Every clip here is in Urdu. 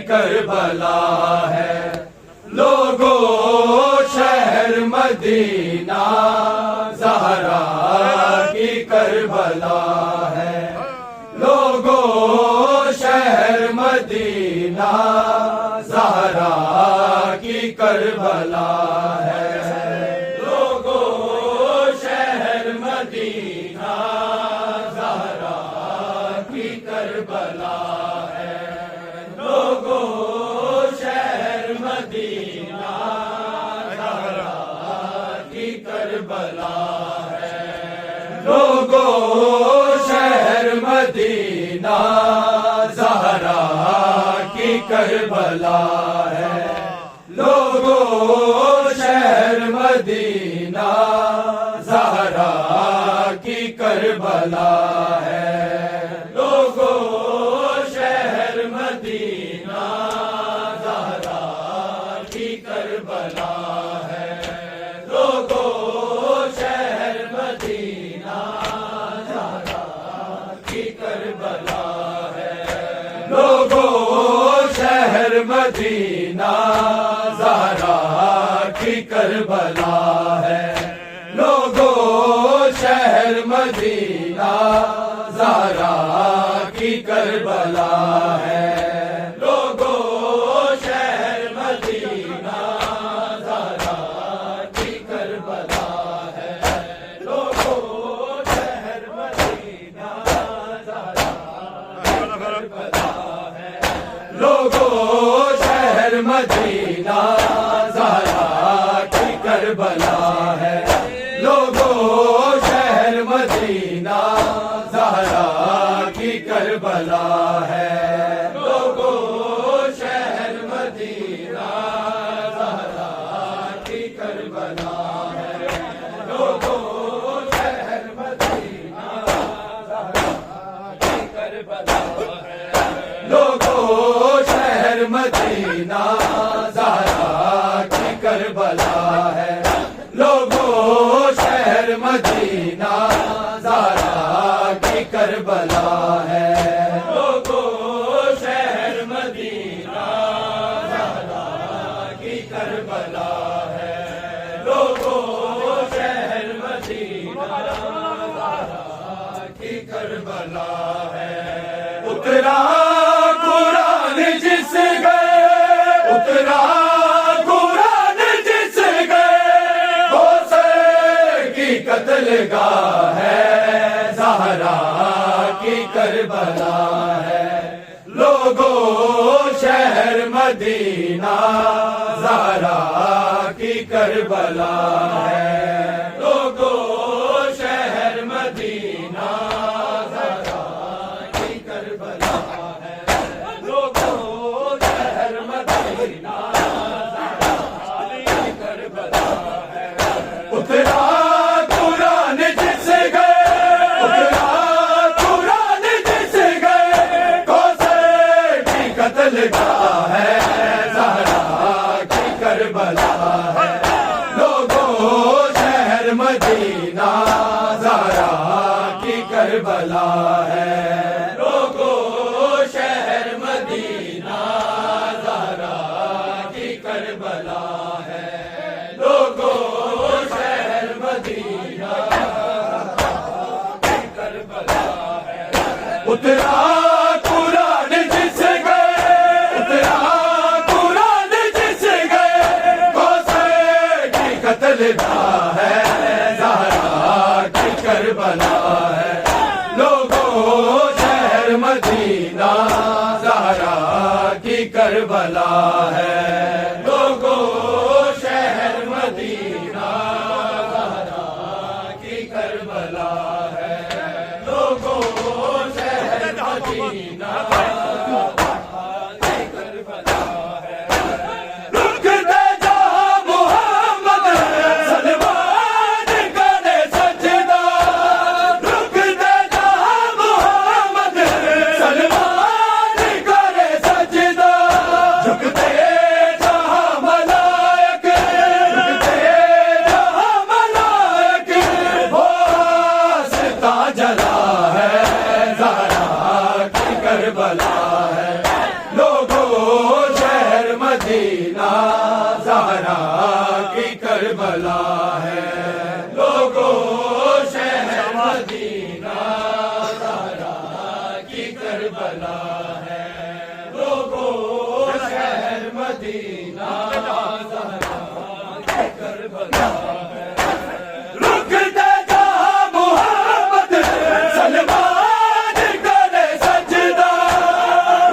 کربلا ہے لوگو شہر مدینہ زہرا کی کربلا ہے لوگو شہر مدینہ زہرا کی کربلا ہے لوگو شہر مدینہ زہرا کی کربلا لوگو شہر مدینہ زہرا کی کربلا ہے لوگو شہر مدینہ زہرا کی کربلا ہے لوگو شہر مدینہ زہرا کی کربلا ہے لوگو شہر مدینہ لوگو شہر مدینہ زہرا کی کربلا ہے لوگو شہر مدینہ زہرا کی کربلا ہے لوگو شہر مدینہ زہرا کی کربلا ہے لوگو شہر مدینہ لوگو شہر مدینہ زہرا کی کربلا ہے لوگو شہر مدینہ زہرا کی کربلا ہے لوگو شہر مدینہ زہرا کی کربلا ہے لوگو شہر مدینہ زہرا کی کربلا ہے لوگو شہر مدینہ زہرا کی کربلا ہے لوگو شہر مدینہ زہرا کی کربلا ہے لوگو شہر مدینہ زہرا کی کربلا ہے لوگو شہر مدینہ زہرا کی کربلا ہے اترا قرآن جس گئے اترا قرآن جس گئے غوثے کی قتل گاہ ہے زہرا کی کربلا ہے لوگو شہر مدینہ زہرا کی کربلا ہے لوگو شہر مدینہ زہرا کی کربلا ہے لوگو شہر مدینہ زہرا کی کربلا ہے اترا قرآن جس گئے اترا قرآن جس گئے کوثر کی قتل گاہ ہے زہرا کی کربلا ہے لوگو شہر مدینہ زہرا کی کربلا ہے لوگو شہر مدینہ زہرا کی کربلا ہے لوگو شہر مدینہ زہرا کی کربلا ہے اترا قرآن جس گئے اترا قرآن جس گئے کوثر کی قتل گاہ ہے زہرا کی کربلا ہے لوگو شہر مدینہ زہرا کی کربلا ہے لوگو شہر مدینہ زہرا کی کربلا ہے لوگو شہر مدینہ کی کربلا ہے رک دے جہاں محمد سلمان کرے سجدہ رک دے جہاں محمد سلمان کرے سجدہ جھکتے جہاں ملائک کربلا ہے لوگوں شہر مدینہ زہرا کی کربلا ہے لوگوں شہر مدینہ زہرا کی کربلا ہے رک دے جہاں محمد سلمان کرے سجدہ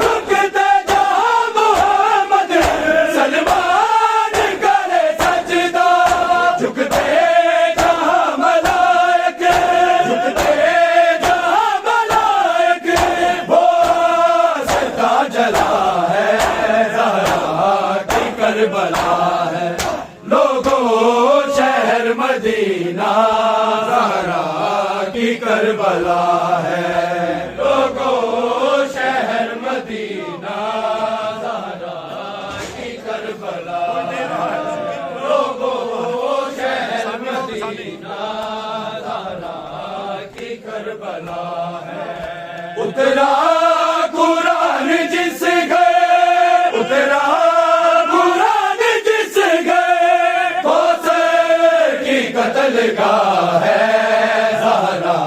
رک دے جہاں محمد سلمان کرے سجدہ جھکتے جہاں ملائک جھکتے جہاں ملائک وہ سجدہ جلا ہے زہرا کی کربلا ہے لوگوں شہر مدینہ زہرا کی کربلا ہے لوگوں شہر مدینہ زہرا کی کربلا ہے لوگوں شہر مدینہ زہرا کی کربلا ہے اترا قرآن جس گئے اترا قرآن جس گئے کوثر کی قتل گاہ ہے زہرا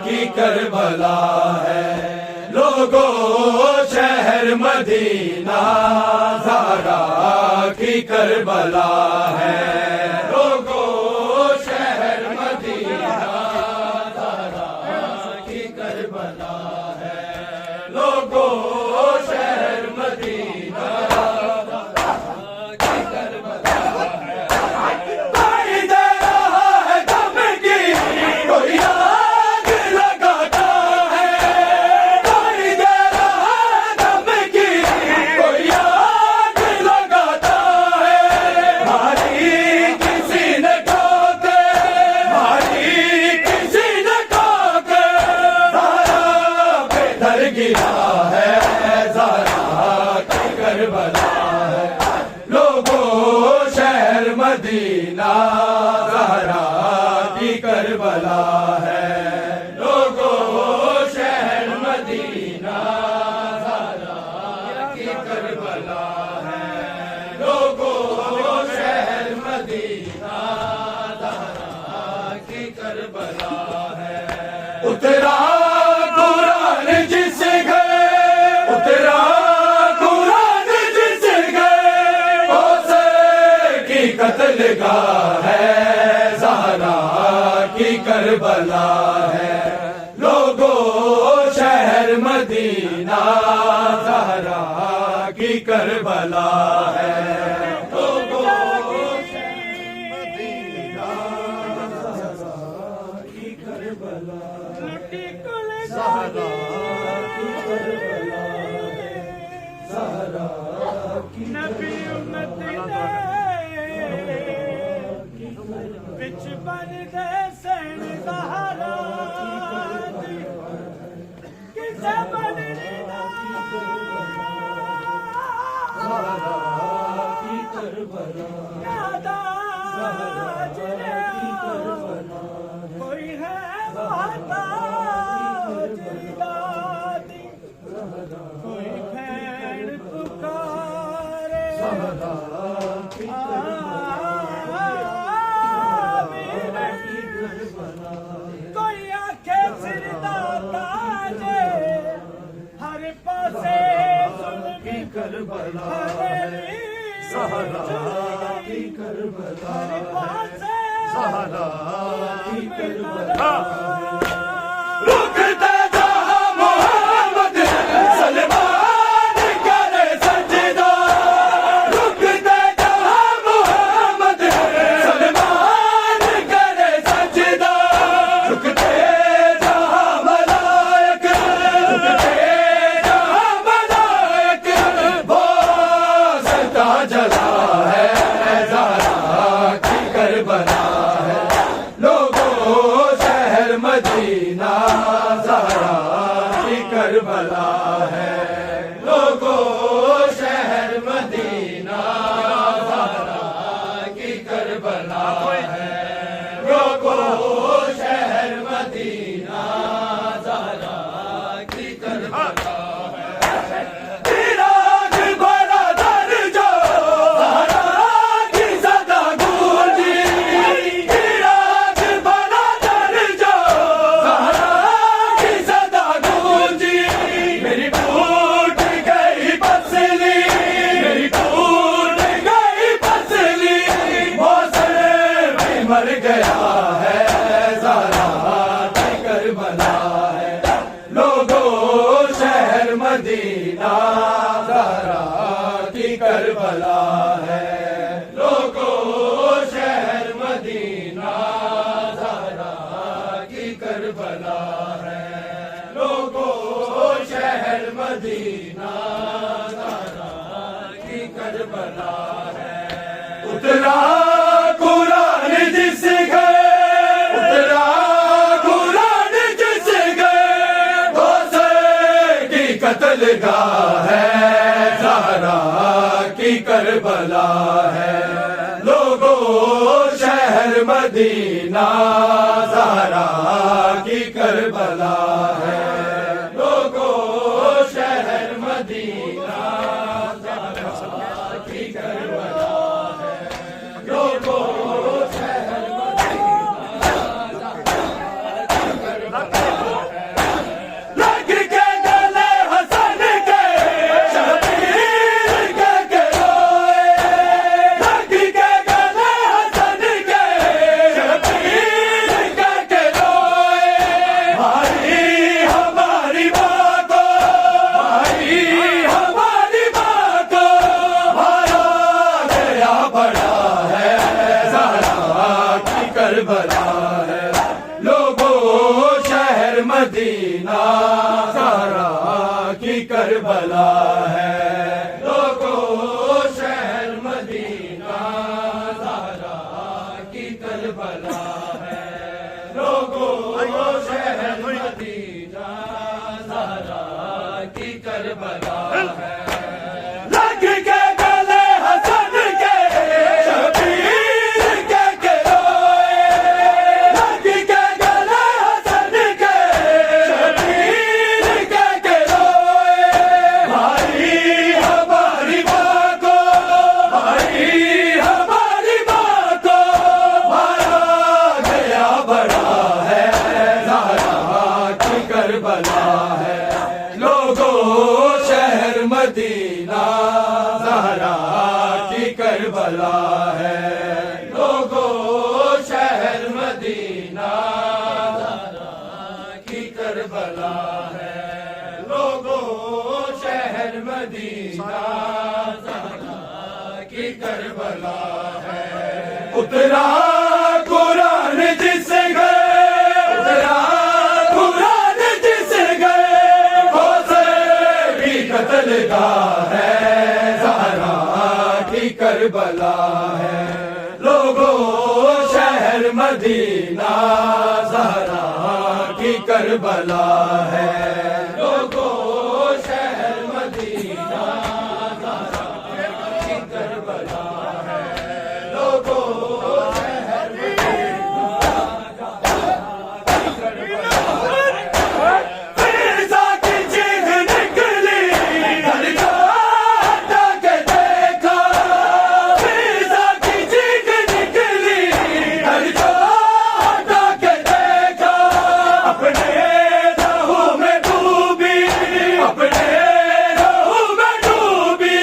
کی کربلا ہے لوگوں شہر مدینہ زہرا کی کربلا ہے لوگوں شہر مدینہ زہرا کی کربلا ہے لوگوں شہر مدینہ زہرا کی کربلا ہے کوئی دے رہا ہے دم کی کوئی آگ لگاتا ہے کوئی دے رہا ہے دم کی کوئی آگ لگاتا ہے ماری کسی نے ٹھوکے ماری کسی نے ٹھوکے زہرا پہ در گرا ہے زہرا کی کربلا ہے لوگوں شہر مدینہ زہرا کی کربلا ہے لوگوں شہر مدینہ زہرا کی کربلا ہے لوگوں شہر مدینہ زہرا کی کربلا ہے اترا قرآن جس گئے اترا قرآن جس گئے کوثر کی قتل گاہ ہے زہرا کی کربلا ہے لوگوں شہر مدینہ زہرا کی کربلا ہے لوگوں شہر مدینہ زہرا کی کربلا زہرا کی کربلا زہرا کی نبی امت دے وچ بن دے سین زہرا دی کسے بن دا زہرا کی کربلا یادا زہرا کی کربلا کوئی ہے محتاج دادی کوئی بھین پکارے زہرا کی کوئی آنکھیں سر داتا جے ہر پاسے ظلمی کربلا ہماری زہرا کی کربلا ہر پاسے زہرا کی کربلا کربلا رک دے جہاں محمد سلمان کرے سجدہ رک دے جہاں محمد سلمان کرے سجدہ رکتے جہاں ملائک رکتے جہاں ملائک وہ سجدہ جلا ہے زہرا کی کربلا ہے لوگوں شہر مدینہ زہرا کی کربلا ہے لوگوں شہر مدینہ زہرا کی کربلا ہے لوگوں شہر مدینہ زہرا کی کربلا ہے چراغ بڑا در جو زہرا کی صدا گونجی اترا قرآن جس گئے، اترا قرآن جس گئے، غوثے کی قتل گاہ ہے، زہرا کی کربلا ہے، لوگوں شہر مدینہ زہرا کی کربلا ہے، لوگوں شہر مدینہ زہرا کی کربلا ہے، لوگوں شہر مدینہ زہرا کی کربلا ہے، لگ کے گلے حسن کے شبیر کے روئے، لگ کے گلے حسن کے شبیر کے روئے، بھائی ہماری ماں کو، بھائی ہماری ماں کو مارا گیا بڑا ہے، زہرا کی کربلا ہے، لوگوں شہر مدینہ زہرا کی کربلا ہے، لوگوں شہر مدینہ زہرا کی کربلا ہے، لوگوں شہر مدینہ زہرا کی کربلا ہے، لگ کے گلے حسن کے شبیر کے روئے، لگ کے گلے حسن کے شبیر کے روئے، بھائی ہماری ماں کو، بھائی ہماری ماں کو مارا گیا بڑا ہے، زہرا کی کربلا ہے، لوگوں شہر مدینہ زہرا کی کربلا ہے، لوگوں شہر مدینہ زہرا کی کربلا ہے، لوگوں شہر مدینہ زہرا کی کربلا ہے، اترا قرآن جس گئے، اترا قرآن جس گئے، غوثے کی قتل گاہ ہے، زہرا کی کربلا ہے، لوگوں شہر مدینہ زہرا کی کربلا ہے، لوگوں شہر مدینہ زہرا کی کربلا ہے، لوگوں شہر مدینہ زہرا کی کربلا ہے، فیضا کی چیخ نکلی گھر کا ہٹا کے دیکھا، فیضا کی چیخ نکلی گھر کا ہٹا کے دیکھا، اپنے لہو میں ڈوبی، اپنے لہو میں ڈوبی،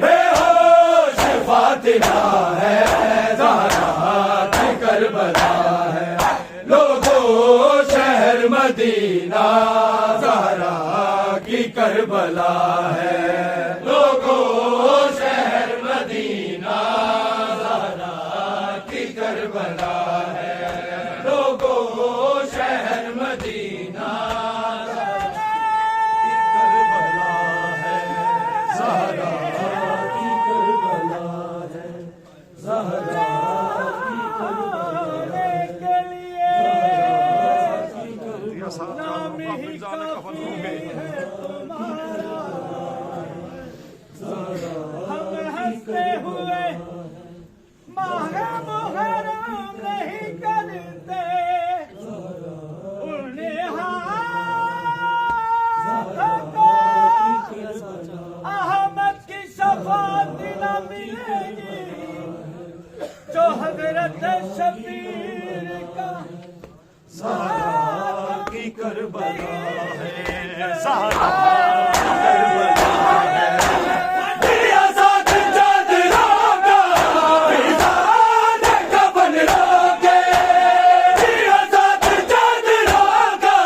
بے ہوش فاطمہ ہے، زہرا کی کربلا ہے، لوگوں شہر مدینہ زہرا کی کربلا ہے، لوگوں شہر مدینہ زہرا کی کربلا ہے، لوگوں شہر مدینہ زہرا کی کربلا ہے، زہرا کی کربلا ہے، زہرا کی کربلا کے لیے ہے، نام ہی کافی ہے تمہارا، ہم ہنستے ہوئے ماہ محرم نہیں کرتے، انہیں ہاتھ کو احمد کی شفاعت نہ ملے گی، جو حضرت شبیر کا زہرا کی کربلا ہے، زہرا دیا ساتھ چادروں کا، میزان کفن روکے، دیا ساتھ چادروں کا،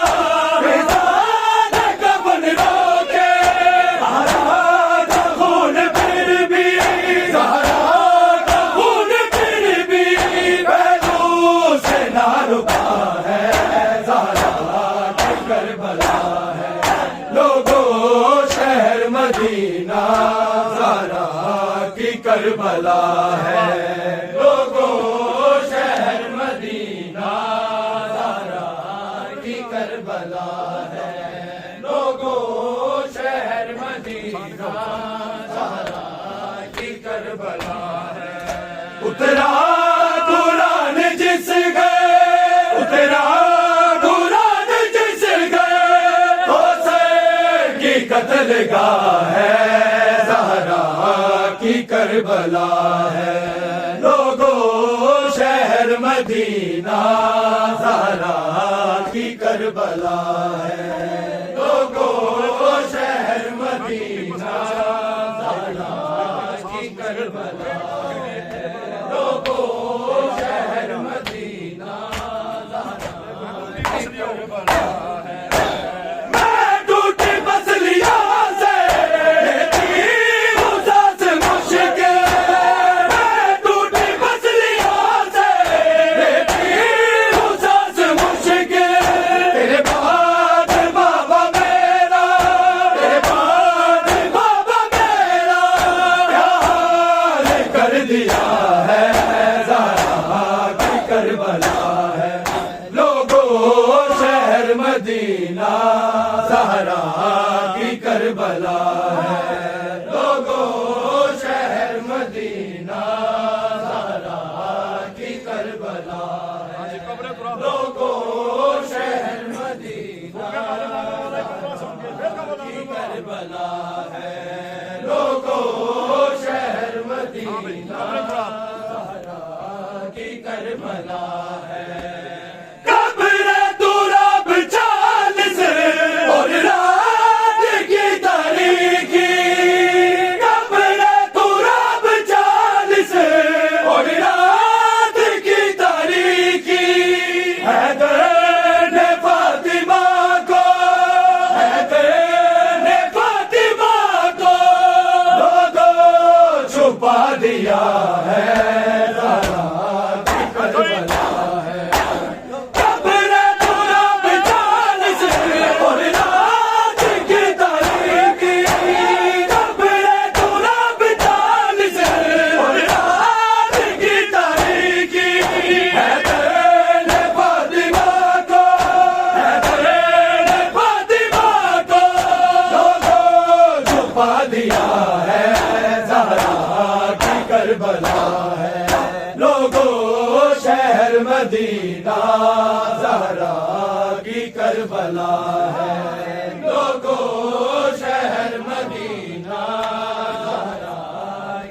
میزان کفن روکے، زہرا کا خون پھر بھی، زہرا کا خون پھر بھی پہلو سے نہ رکا ہے، زہرا کی کربلا ہے، لوگوں شہر مدینہ زہرا کی کربلا ہے۔ اترا قرآن جس گئے اترا قرآن جس گئے حسین کی قتل گاہ ہے زہرا کی کربلا ہے لوگوں شہر مدینہ زہرا کی کربلا ہے لوگوں شہر مدینہ زہرا کی کربلا ہے لوگوں شہر مدینہ زہرا کی کربلا ہے میں ٹوٹی پسلیاں سے لیتی ہوں سانس مشکل میں ٹوٹی پسلیاں سے لیتی ہوں سانس مشکل تیرے بعد بابا میرا تیرے بعد بابا میرا کیا حال کر دیا ہے زہرا کی کربلا ہے لوگوں شہر مدینہ زہرا کی کربلا ہے لوگوں شہر مدینہ زہرا کی کربلا ہے لوگوں شہر مدینہ کی کربلا ہے لوگوں شہر مدینہ زہرا کی کربلا ہے قبر تراب 40 اور رات کی تاریخی قبر تراب 40 اور رات کی تاریخی حیدر نے فاطمہ کو حیدر نے فاطمہ کو لوگوں چھپا دیا ہے زہرا کی کربلا ہے قبر تراب 40 اور رات کی تاریخی قبر تراب 40 اور رات کی تاریخی حیدر نے فاطمہ کو حیدر نے فاطمہ کو لوگوں چھپا دیا ہے زہرا کی کربلا ہے لوگوں شہر مدینہ زہرا کی کربلا ہے لوگوں شہر مدینہ زہرا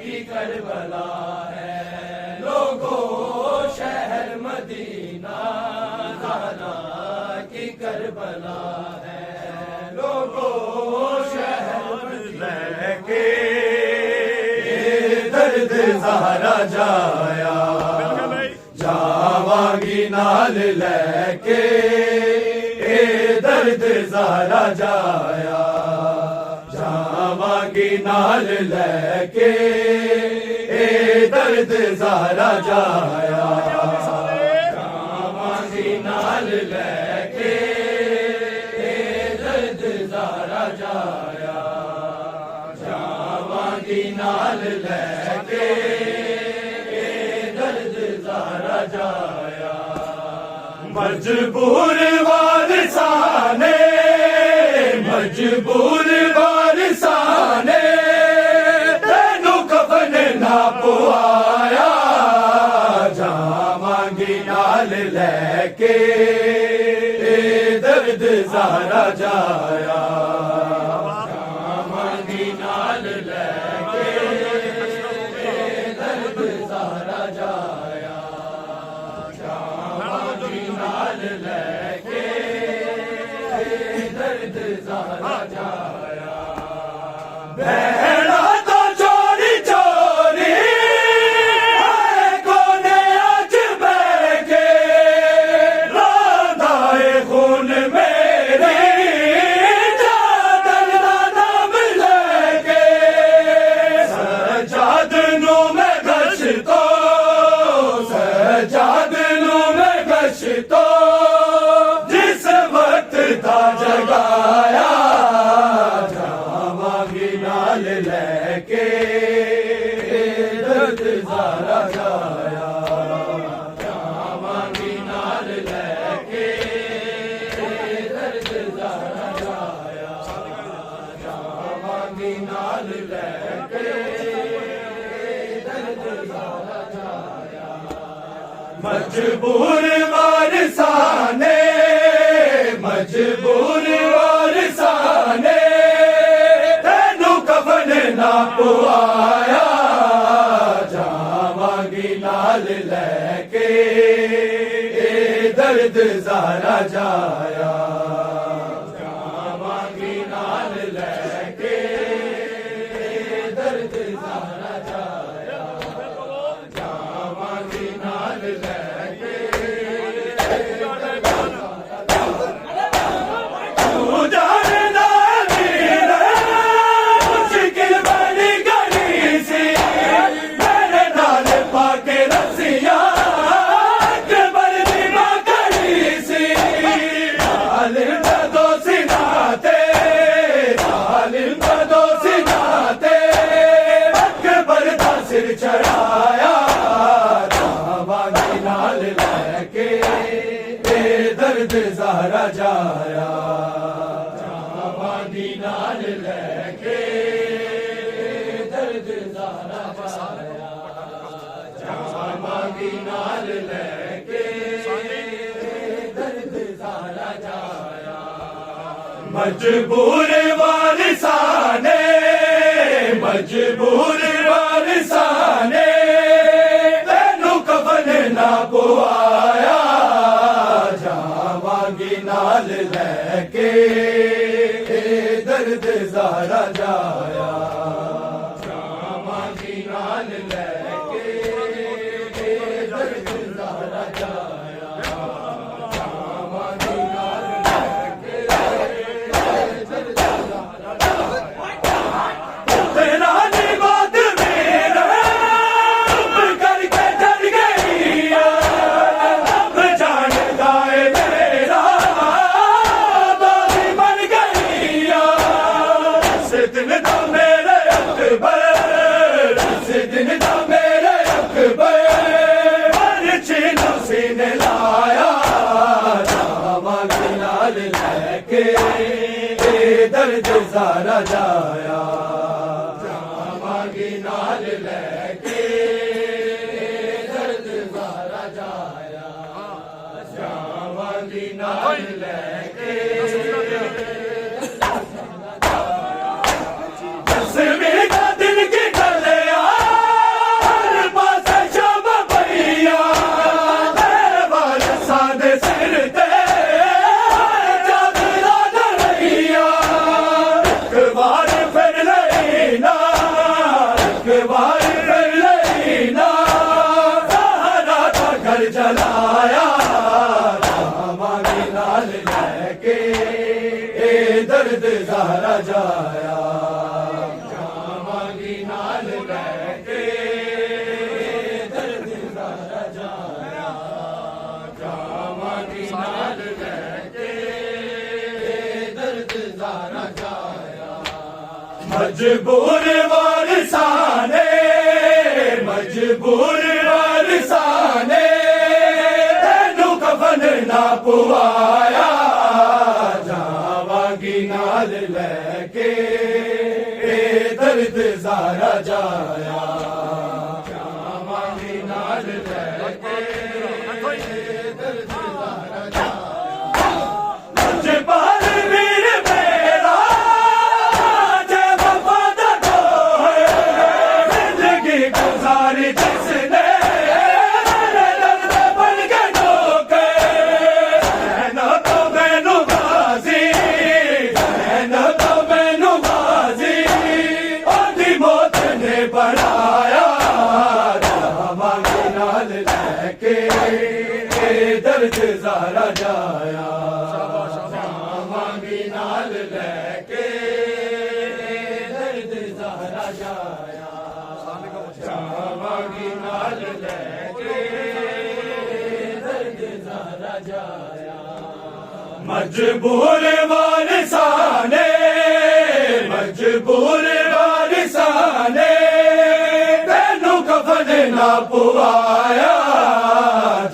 کی کربلا ہے لوگوں شہر مدینہ زہرا کی کربلا ہے لوگوں شہر لے کے درد زہرا جایا جاواں نال لے کے اے درد زہرا جایا جاواں نال لے کے اے درد زہرا جایا جاواں نال لے کے اے درد زہرا جایا جاواں نال لے کے اے درد زہرا جایا مجبور وارثانے مجبور وارثانے تینوں کفن نہ پوایا جاواں نال لے کے اے درد زہرا جایا جاواں نال لے کے اے درد زہرا جایا جاواں نال لے کے اے درد زہرا جایا بہنا تو چوری چوری آئے کونے آج بہ کے راندائے خون میرے چادر دا نام لے کے سجاد نو میں گشتو سجاد نو میں گشتو جس وقت دا جگایا جاواں نال مجبور وارثانے مجبور وارثانے تینوں کفن نہ پوایا جاواں نال لے کے اے درد زہرا جایا جاواں نال لے کے اے درد زہرا جایا جاواں نال لے چڑھایا جاواں نال لے کے اے درد زہرا جایا جاواں نال لے کے اے درد زہرا جایا جاواں نال لے کے اے درد زہرا جایا مجبور وارثانے مجبور وارثانے تینوں کفن نہ پوایا جاواں نال لے کے اے درد زہرا جایا جاواں نال لے کے اے درد زہرا جایا جاواں نال لے کے اے درد زہرا جایا تیرا نبات میرا اب کر کے چل گئی اب جان گائے میرا بازی بن گئی اس دن دا میرے اکبر اس دن دا میرے اکبر مرچی نو سینے لایا جاواں نال لے کے اے درد زہرا جایا نال لے کے درد زہرا جایا جاواں نال لے کے تصویر کا دل کی ڈلیا ہر پاس شب پیا وارثاں دے سر تے چادرا ڈلیا ایک بار پھر لینا بار کر لینا سہارا تھا گھر جلایا جاواں نال لے کے اے درد زہرا جایا جاواں نال لے کے اے درد زہرا جایا جاواں نال لے کے اے درد زہرا جایا مجبور وارثانے مجبور وارثانے تینوں کفن نہ پوایا جاواں نال لے کے اے درد زہرا جایا جاواں نال لے کے اے درد زہرا جایا جبال میر میرا گزاری جس نے درد بن کے ڈھوکے نہ تو مینوں غازی نہ تو مینوں غازی اودی موت نے بنایا جاواں نال لے کے اے درد زہرا جایا جاواں نال لے کے اے درد زہرا جایا جاواں نال لے کے درد زہرا جایا مجبور وارثانے مجبور وارثانے تینوں کفن نہ پوایا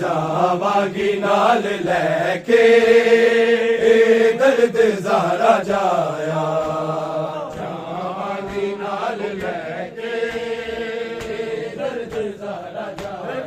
جاواں نال لے کے اے درد زہرا جایا جاواں نال لے کے درد زہرا جایا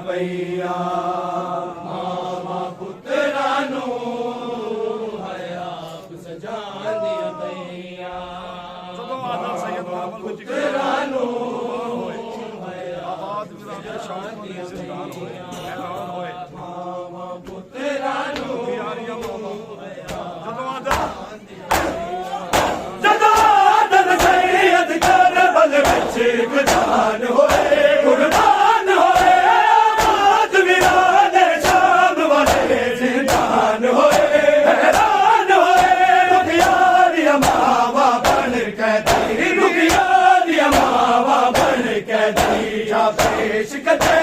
ਪਈਆਂ ਮਾਵਾਂ ਪੁੱਤਰਾਂ ਨੂੰ ਹਯਾਤ ਸਜਾਉਂਦੀਆਂ ਪਈਆਂ ਜਦੋਂ ਆਦਮ ਸੈਦ ਬਾਬਰ ਵਿੱਚ ਪੁੱਤਰਾਂ ਨੂੰ ਆਬਾਦ ਵਿਰਾਮ ਦੇ ਸ਼ਾਨ ਦੀ ਜ਼ਿੰਦਾਨ ਹੋਏ ਐਲਾਨ ਹੋਏ ਮਾਵਾਂ ਪੁੱਤਰਾਂ ਨੂੰ ਪਿਆਰੀਆਂ ਮਾਵਾਂ ਜਦੋਂ ਆਦਮ ਜਦੋਂ ਆਦਮ ਸੈਦ ਕਰਬਲ ਵਿੱਚ ਕੁਰਬਾਨ ਹੋਏ ਕੁਰਬਾਨ ਹੋਏ ਆਬਾਦ ਵੀਰਾਂ ਦੇ ਸ਼ਾਮ ਵਾਲੇ ਜ਼ਿੰਦਾਨ ਹੋਏ ਹੈਰਾਨ ਹੋਏ ਰੁਖਿਆ ਦੀਆਂ ਮਾਵਾਂ ਬਣ ਕੇ ਦੀ ਰੁਖਿਆ ਦੀਆਂ ਮਾਵਾਂ ਬਣ ਕੇ ਦੀ ਜਾ ਪੇਸ਼ ਕਦੇ